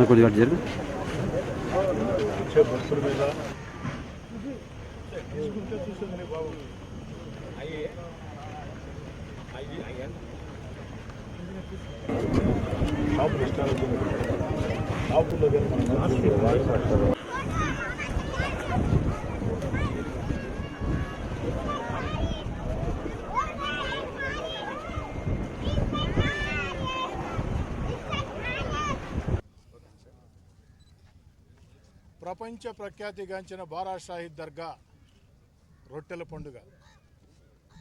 కొద్దిగా జరుగు బస్సుల మీద చూసేది బాబు షాపులు ఇష్టాలు షాపుల్లో ప్రపంచ ప్రఖ్యాతిగాంచిన బారా షాహీద్ దర్గా రొట్టెల పండుగ.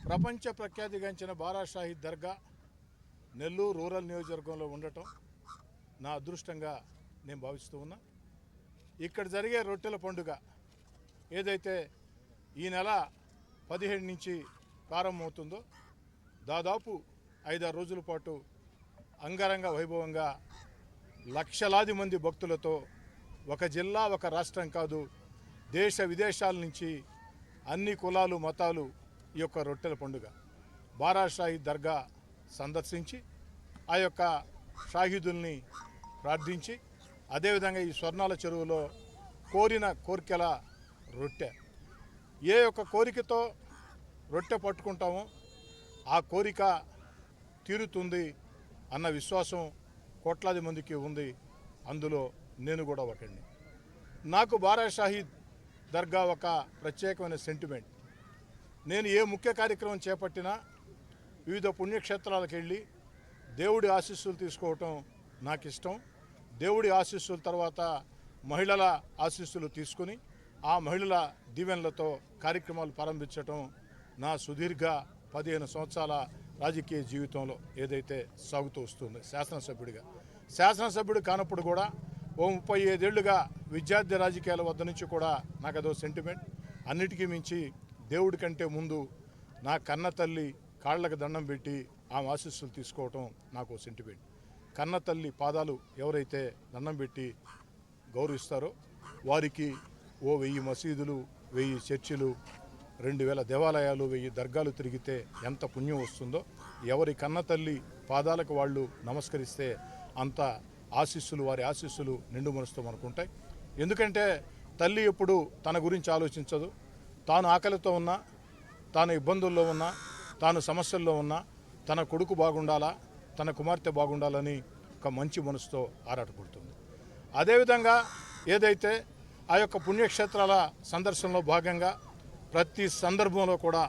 ప్రపంచ ప్రఖ్యాతిగాంచిన బారా షాహీద్ దర్గా నెల్లూరు రూరల్ నియోజకవర్గంలో ఉండటం నా అదృష్టంగా నేను భావిస్తూ ఉన్నా. ఇక్కడ జరిగే రొట్టెల పండుగ ఏదైతే ఈ నెల 17 నుంచి ప్రారంభమవుతుందో దాదాపు 5-6 రోజుల పాటు అంగరంగ వైభవంగా లక్షలాది మంది భక్తులతో ఒక జిల్లా ఒక రాష్ట్రం కాదు దేశ విదేశాల నుంచి అన్ని కులాలు మతాలు ఈ యొక్క రొట్టెల పండుగ బారా షాహీద్ దర్గా సందర్శించి ఆ యొక్క షాహీదుల్ని ప్రార్థించి అదేవిధంగా ఈ స్వర్ణాల చెరువులో కోరిన కోరికల రొట్టె ఏ యొక్క కోరికతో రొట్టె పట్టుకుంటామో ఆ కోరిక తీరుతుంది అన్న విశ్వాసం కోట్లాది మందికి ఉంది. అందులో నేను కూడా ఒకడిని. నాకు బారా షాహీద్ దర్గా ఒక ప్రత్యేకమైన సెంటిమెంట్. నేను ఏ ముఖ్య కార్యక్రమం చేపట్టినా వివిధ పుణ్యక్షేత్రాలకు వెళ్ళి దేవుడి ఆశీస్సులు తీసుకోవటం నాకు ఇష్టం. దేవుడి ఆశీస్సుల తర్వాత మహిళల ఆశీస్సులు తీసుకుని ఆ మహిళల దీవెనలతో కార్యక్రమాలు ప్రారంభించటం నా సుదీర్ఘ 15 సంవత్సరాల రాజకీయ జీవితంలో ఏదైతే సాగుతూ వస్తుంది. శాసనసభ్యుడు కానప్పుడు కూడా 35 ఏళ్లుగా విద్యార్థి రాజకీయాల వద్ద నుంచి కూడా నాకు అదో సెంటిమెంట్. అన్నిటికీ మించి దేవుడి కంటే ముందు నా కన్న తల్లి కాళ్ళకు దండం పెట్టి ఆమె ఆశీస్సులు తీసుకోవటం నాకు సెంటిమెంట్. కన్న తల్లి పాదాలు ఎవరైతే దండం పెట్టి గౌరవిస్తారో వారికి 1000 మసీదులు, 1000 చర్చిలు, 2000 దేవాలయాలు, 1000 దర్గాలు తిరిగితే ఎంత పుణ్యం వస్తుందో, ఎవరి కన్న తల్లి పాదాలకు వాళ్ళు నమస్కరిస్తే అంత ఆశీస్సులు, వారి ఆశీస్సులు నిండు మనసుతో మనకుంటాయి. ఎందుకంటే తల్లి ఎప్పుడు తన గురించి ఆలోచించదు. తాను ఆకలితో ఉన్నా, తాను ఇబ్బందుల్లో ఉన్నా, తాను సమస్యల్లో ఉన్నా తన కొడుకు బాగుండాలా, తన కుమార్తె బాగుండాలని ఒక మంచి మనసుతో ఆరాటపడుతుంది. అదేవిధంగా ఏదైతే ఆ యొక్క పుణ్యక్షేత్రాల సందర్శనలో భాగంగా ప్రతి సందర్భంలో కూడా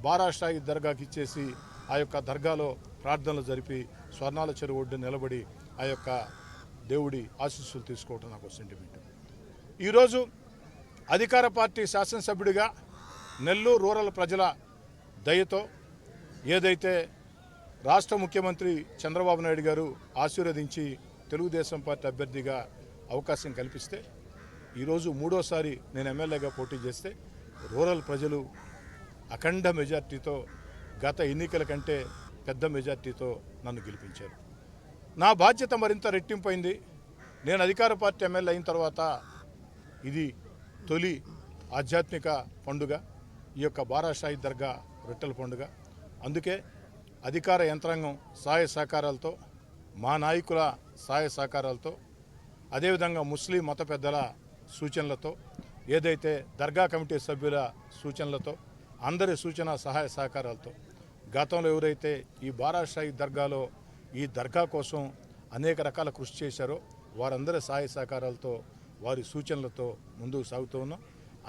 బారా షాహీద్ దర్గాకి ఇచ్చేసి ఆ యొక్క దర్గాలో ప్రార్థనలు జరిపి స్వర్ణాల చెరువు ఒడ్డు నిలబడి ఆ యొక్క దేవుడి ఆశీస్సులు తీసుకోవటం నాకు సెంటిమెంట్. ఈరోజు అధికార పార్టీ శాసనసభ్యుడిగా నెల్లూరు రూరల్ ప్రజల దయతో ఏదైతే రాష్ట్ర ముఖ్యమంత్రి చంద్రబాబు నాయుడు గారు ఆశీర్వదించి తెలుగుదేశం పార్టీ అభ్యర్థిగా అవకాశం కల్పిస్తే ఈరోజు 3వసారి నేను ఎమ్మెల్యేగా పోటీ చేస్తే రూరల్ ప్రజలు అఖండ మెజార్టీతో గత ఎన్నికల కంటే పెద్ద మెజార్టీతో నన్ను గెలిపించారు. నా బాధ్యత మరింత రెట్టింపైంది. నేను అధికార పార్టీ ఎమ్మెల్యే అయిన తర్వాత ఇది తొలి ఆధ్యాత్మిక పండుగ, ఈ యొక్క బారా షాహీద్ దర్గా రొట్టెల పండుగ. అందుకే అధికార యంత్రాంగం సహాయ సహకారాలతో, మా నాయకుల సహాయ సహకారాలతో అదేవిధంగా ముస్లిం మత పెద్దల సూచనలతో, ఏదైతే దర్గా కమిటీ సభ్యుల సూచనలతో, అందరి సూచన సహాయ సహకారాలతో గతంలో ఎవరైతే ఈ బారా షాహీద్ దర్గాలో ఈ దర్గా కోసం అనేక రకాల కృషి చేశారో వారందరి సహాయ సహకారాలతో, వారి సూచనలతో ముందుకు సాగుతూ ఉన్నాం.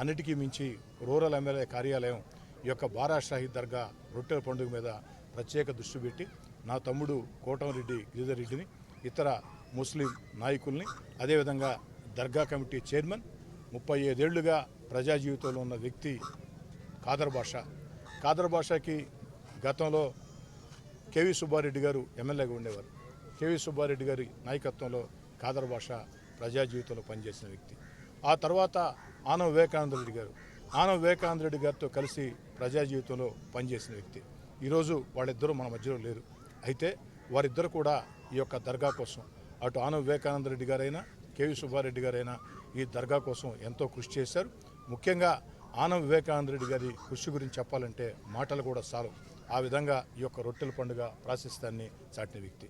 అన్నిటికీ మించి రూరల్ ఎమ్మెల్యే కార్యాలయం ఈ యొక్క బారా షాహీద్ దర్గా రొట్టెల పండుగ మీద ప్రత్యేక దృష్టి పెట్టి నా తమ్ముడు కోటంరెడ్డి గిరిధర్ రెడ్డిని, ఇతర ముస్లిం నాయకుల్ని, అదేవిధంగా దర్గా కమిటీ చైర్మన్ 35 ఏళ్లుగా ప్రజా జీవితంలో ఉన్న వ్యక్తి ఖాదర్ బాషాకి గతంలో కేవీ సుబ్బారెడ్డి గారు ఎమ్మెల్యేగా ఉండేవారు. కేవీ సుబ్బారెడ్డి గారి నాయకత్వంలో ఖాదర్ బాషా ప్రజా జీవితంలో పనిచేసిన వ్యక్తి. ఆ తర్వాత ఆనం వివేకానంద రెడ్డి గారితో కలిసి ప్రజా జీవితంలో పనిచేసిన వ్యక్తి. ఈరోజు వాళ్ళిద్దరూ మన మధ్యలో లేరు. అయితే వారిద్దరు కూడా ఈ యొక్క దర్గా కోసం, అటు ఆనం వివేకానంద రెడ్డి గారైనా కేవీ సుబ్బారెడ్డి గారైనా ఈ దర్గా కోసం ఎంతో కృషి చేశారు. ముఖ్యంగా ఆనం వివేకానంద రెడ్డి గారి కృషి గురించి చెప్పాలంటే మాటలు కూడా చాలు. ఆ విధంగా ఈ యొక్క రొట్టెల పండుగ ప్రాశస్త్యాన్ని చాటిన వ్యక్తి.